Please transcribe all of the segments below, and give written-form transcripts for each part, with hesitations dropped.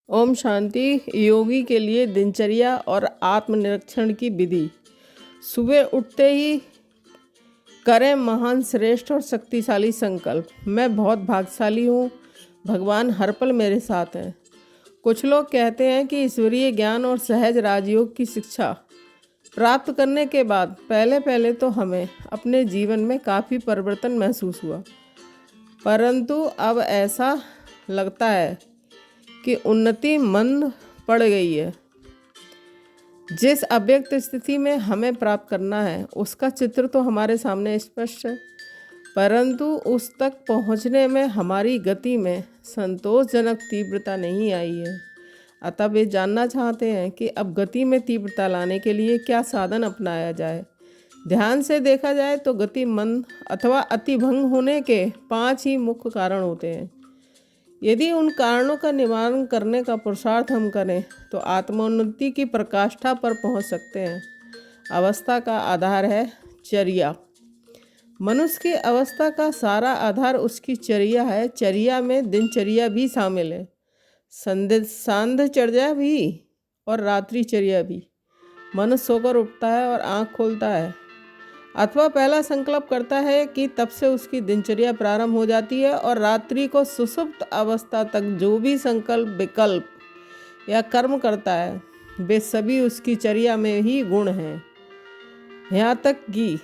ओम शांति। योगी के लिए दिनचर्या और आत्मनिरीक्षण की विधि। सुबह उठते ही करें महान, श्रेष्ठ और शक्तिशाली संकल्प। मैं बहुत भाग्यशाली हूँ, भगवान हर पल मेरे साथ हैं। कुछ लोग कहते हैं कि ईश्वरीय ज्ञान और सहज राजयोग की शिक्षा प्राप्त करने के बाद पहले तो हमें अपने जीवन में काफ़ी परिवर्तन महसूस हुआ, परंतु अब ऐसा लगता है कि उन्नति मंद पड़ गई है। जिस अव्यक्त स्थिति में हमें प्राप्त करना है उसका चित्र तो हमारे सामने स्पष्ट है, परंतु उस तक पहुंचने में हमारी गति में संतोषजनक तीव्रता नहीं आई है। अतः वे जानना चाहते हैं कि अब गति में तीव्रता लाने के लिए क्या साधन अपनाया जाए। ध्यान से देखा जाए तो गति मंद अथवा अतिभंग होने के 5 ही मुख्य कारण होते हैं। यदि उन कारणों का निवारण करने का पुरुषार्थ हम करें तो आत्मोन्नति की प्रकाष्ठा पर पहुंच सकते हैं। अवस्था का आधार है चर्या। मनुष्य की अवस्था का सारा आधार उसकी चर्या है। चर्या में दिनचर्या भी शामिल है, सांध्यचर्या भी और रात्रिचर्या भी। मनुष्य सोकर उठता है और आँख खोलता है अथवा पहला संकल्प करता है कि तब से उसकी दिनचर्या प्रारंभ हो जाती है, और रात्रि को सुषुप्त अवस्था तक जो भी संकल्प, विकल्प या कर्म करता है वे सभी उसकी चर्या में ही गुण हैं। यहाँ तक कि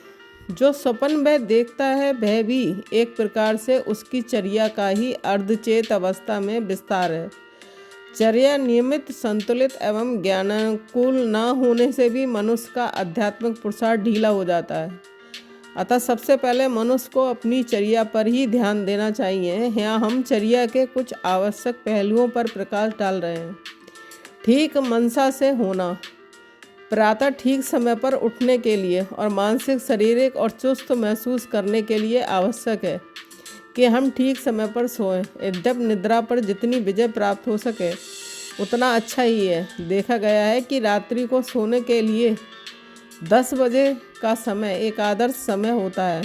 जो स्वप्न वह देखता है वह भी एक प्रकार से उसकी चर्या का ही अर्धचेत अवस्था में विस्तार है। चर्या नियमित, संतुलित एवं ज्ञानानुकूल न होने से भी मनुष्य का आध्यात्मिक पुरुषार्थ ढीला हो जाता है। अतः सबसे पहले मनुष्य को अपनी चर्या पर ही ध्यान देना चाहिए। यहाँ हम चर्या के कुछ आवश्यक पहलुओं पर प्रकाश डाल रहे हैं। ठीक मनसा से होना। प्रातः ठीक समय पर उठने के लिए और मानसिक, शारीरिक और चुस्त महसूस करने के लिए आवश्यक है कि हम ठीक समय पर सोएं। यद्यपि निद्रा पर जितनी विजय प्राप्त हो सके उतना अच्छा ही है। देखा गया है कि रात्रि को सोने के लिए 10 बजे का समय एक आदर्श समय होता है,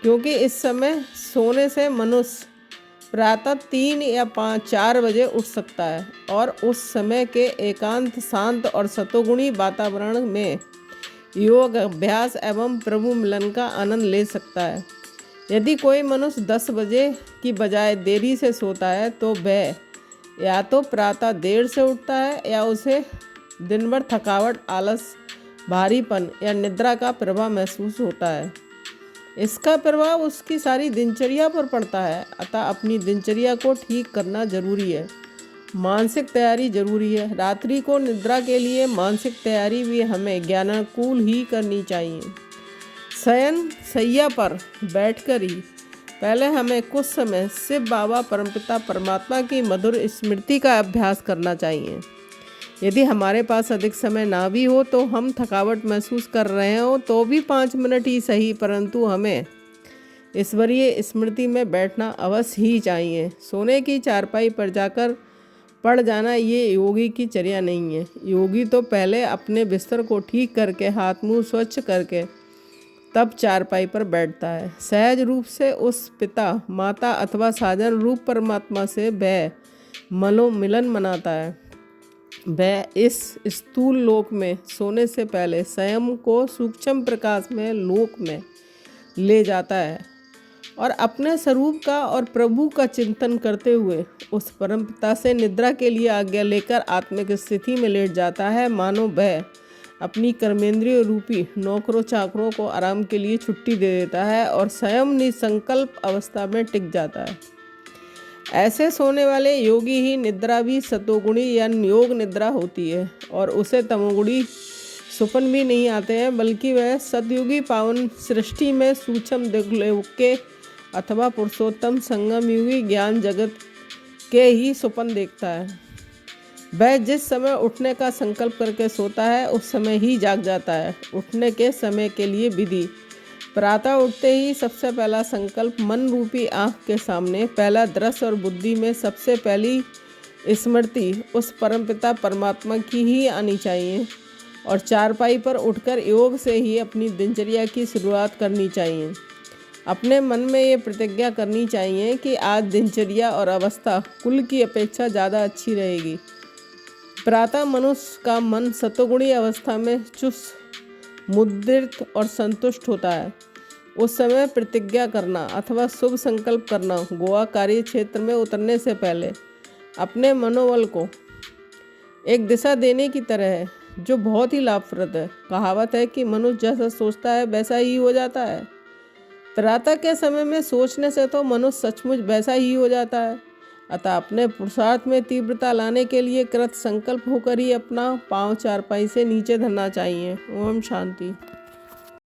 क्योंकि इस समय सोने से मनुष्य प्रातः 3 या 4 बजे उठ सकता है और उस समय के एकांत, शांत और सतोगुणी वातावरण में योग अभ्यास एवं प्रभु मिलन का आनंद ले सकता है। यदि कोई मनुष्य 10 बजे की बजाय देरी से सोता है तो वह या तो प्रातः देर से उठता है या उसे दिन भर थकावट, आलस, भारीपन या निद्रा का प्रभाव महसूस होता है। इसका प्रभाव उसकी सारी दिनचर्या पर पड़ता है। अतः अपनी दिनचर्या को ठीक करना जरूरी है। मानसिक तैयारी जरूरी है। रात्रि को निद्रा के लिए मानसिक तैयारी भी हमें ज्ञानानुकूल ही करनी चाहिए। शयन शैया पर बैठकर ही पहले हमें कुछ समय शिव बाबा, परमपिता परमात्मा की मधुर स्मृति का अभ्यास करना चाहिए। यदि हमारे पास अधिक समय ना भी हो तो हम थकावट महसूस कर रहे हो तो भी 5 मिनट ही सही, परंतु हमें ईश्वरीय स्मृति में बैठना अवश्य ही चाहिए। सोने की चारपाई पर जाकर पड़ जाना ये योगी की चर्या नहीं है। योगी तो पहले अपने बिस्तर को ठीक करके, हाथ मुंह स्वच्छ करके तब चारपाई पर बैठता है। सहज रूप से उस पिता, माता अथवा साजन रूप परमात्मा से वह मनोमिलन मनाता है। वह इस स्थूल लोक में सोने से पहले स्वयं को सूक्ष्म प्रकाश में लोक में ले जाता है और अपने स्वरूप का और प्रभु का चिंतन करते हुए उस परमपिता से निद्रा के लिए आज्ञा लेकर आत्मिक स्थिति में लेट जाता है, मानो वह अपनी कर्मेंद्रिय रूपी नौकरों चाकरों को आराम के लिए छुट्टी दे देता है और स्वयं निसंकल्प अवस्था में टिक जाता है। ऐसे सोने वाले योगी ही निद्रा भी सतोगुणी या योग निद्रा होती है और उसे तमोगुणी सुपन भी नहीं आते हैं, बल्कि वह सतयुगी पावन सृष्टि में सूक्ष्म दिग्लोक के अथवा पुरुषोत्तम संगम युगी ज्ञान जगत के ही सुपन देखता है। वह जिस समय उठने का संकल्प करके सोता है उस समय ही जाग जाता है। उठने के समय के लिए विधि। प्रातः उठते ही सबसे पहला संकल्प मन रूपी आँख के सामने पहला दृश्य और बुद्धि में सबसे पहली स्मृति उस परमपिता परमात्मा की ही आनी चाहिए और चारपाई पर उठकर योग से ही अपनी दिनचर्या की शुरुआत करनी चाहिए। अपने मन में ये प्रतिज्ञा करनी चाहिए कि आज दिनचर्या और अवस्था कुल की अपेक्षा ज़्यादा अच्छी रहेगी। प्रातः मनुष्य का मन सतोगुणी अवस्था में चुस्त, मुद्रित और संतुष्ट होता है। उस समय प्रतिज्ञा करना अथवा शुभ संकल्प करना गोआ कार्य क्षेत्र में उतरने से पहले अपने मनोबल को एक दिशा देने की तरह है, जो बहुत ही लाभप्रद है। कहावत है कि मनुष्य जैसा सोचता है वैसा ही हो जाता है। प्रातः के समय में सोचने से तो मनुष्य सचमुच वैसा ही हो जाता है। अतः अपने पुरुषार्थ में तीव्रता लाने के लिए कृत संकल्प होकर ही अपना पाँव चारपाई से नीचे धरना चाहिए। ओम शांति।